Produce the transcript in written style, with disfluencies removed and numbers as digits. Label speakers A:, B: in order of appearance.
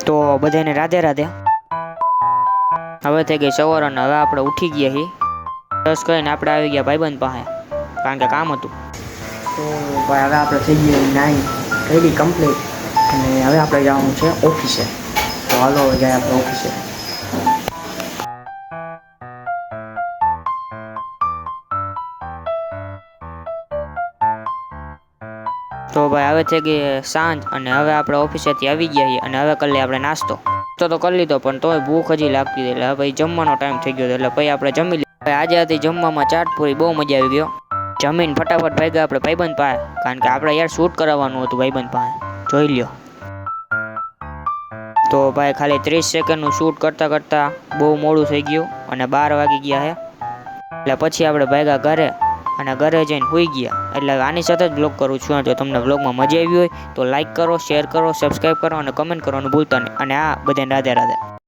A: તો બધાને રાધે રાધે। હવે થઈ ગઈ સવાર અને હવે આપણે ઉઠી ગયા છીએ। બસ કરીને આપણે આવી ગયા ભાઈબંધ પાસે, કારણ કે કામ હતું। તો ભાઈ હવે આપણે થઈ ગઈ 9 થઈ કમ્પ્લીટ અને હવે આપણે જવાનું છે ઓફિસે। તો હાલો હવે જાય આપણે ઓફિસે। તો ભાઈ હવે થઈ ગઈ સાંજ અને હવે આપણે ઓફિસેથી આવી ગયા છીએ અને હવે કરી લઈએ આપણે નાસ્તો। તો કરી લીધો પણ તોય ભૂખ હજી લાગતી હતી, એટલે ભાઈ જમવાનો ટાઈમ થઈ ગયો, એટલે ભાઈ આપણે જમી લીધું। આજે હતી જમવામાં ચાટપુરી, બહુ મજા આવી ગયો। જમીન ફટાફટ ભાગ્યા આપણે ભાઈબંધ પાસે, કારણ કે આપણે યાર શૂટ કરાવવાનું હતું ભાઈબંધ પાસે, જોઈ લ્યો। તો ભાઈ ખાલી 30 સેકન્ડનું શૂટ કરતાં કરતાં બહુ મોડું થઈ ગયું અને 12 વાગી ગયા છે, એટલે પછી આપણે ભાગ્યા ઘરે અને ઘરે જઈને સૂઈ ગયા। એટલે આની સાથે જ બ્લોગ કરું છું। જો તમને બ્લોગમાં મજા આવી હોય તો લાઈક કરો, શેર કરો, સબસ્ક્રાઈબ કરો અને કમેન્ટ કરવાનું ભૂલતા નહીં। અને આ બધાને રાધે રાધે।